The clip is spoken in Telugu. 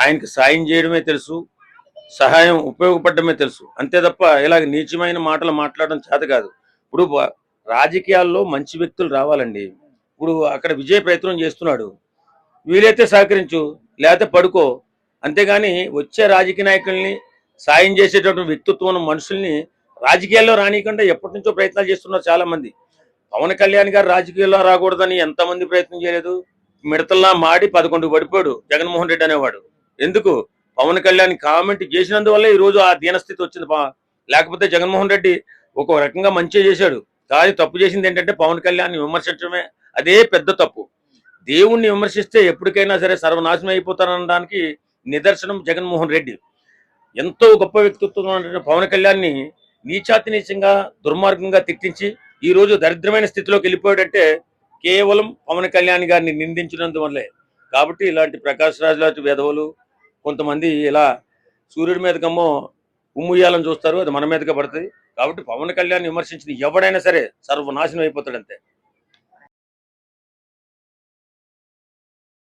ఆయనకి సాయం చేయడమే తెలుసు, సహాయం ఉపయోగపడడమే తెలుసు. అంతే తప్ప ఇలాగ నీచమైన మాటలు మాట్లాడడం చేత కాదు. ఇప్పుడు రాజకీయాల్లో మంచి వ్యక్తులు రావాలండి. ఇప్పుడు అక్కడ విజయ ప్రయత్నం చేస్తున్నాడు. వీలైతే సహకరించు, లేకపోతే పడుకో. అంతేగాని వచ్చే రాజకీయ నాయకుల్ని, సాయం చేసేటటువంటి వ్యక్తిత్వం ఉన్న మనుషుల్ని రాజకీయాల్లో రానీయకుండా ఎప్పటినుంచో ప్రయత్నాలు చేస్తున్నారు చాలా మంది. పవన్ కళ్యాణ్ గారు రాజకీయాల్లో రాకూడదని ఎంతమంది ప్రయత్నం చేయలేదు. మిడతల్లా మాడి 11కు పడిపోయాడు జగన్మోహన్ రెడ్డి అనేవాడు. ఎందుకు? పవన్ కళ్యాణ్ కామెంట్ చేసినందువల్ల ఈ రోజు ఆ దీనస్థితి వచ్చింది. లేకపోతే జగన్మోహన్ రెడ్డి ఒక రకంగా మంచి చేశాడు. కానీ తప్పు చేసింది ఏంటంటే పవన్ కళ్యాణ్ విమర్శించడమే. అదే పెద్ద తప్పు. దేవుణ్ణి విమర్శిస్తే ఎప్పటికైనా సరే సర్వనాశనం అయిపోతారనడానికి నిదర్శనం జగన్మోహన్ రెడ్డి. ఎంతో గొప్ప వ్యక్తిత్వం ఉన్నటువంటి పవన్ కళ్యాణ్ని నీచాతి నీచంగా దుర్మార్గంగా తిట్టించి ఈ రోజు దరిద్రమైన స్థితిలోకి వెళ్ళిపోయాడంటే కేవలం పవన్ కళ్యాణ్ గారిని నిందించినందువల్లే. కాబట్టి ఇలాంటి ప్రకాష్ రాజ్ లాంటి వెధవలు కొంతమంది ఇలా సూర్యుడి మీదకేమో ఉమ్ముయ్యాలని చూస్తారు, అది మన మీదకే పడుతుంది. కాబట్టి పవన్ కళ్యాణ్ విమర్శించిన ఎవడైనా సరే సర్వనాశనం అయిపోతాడంతే.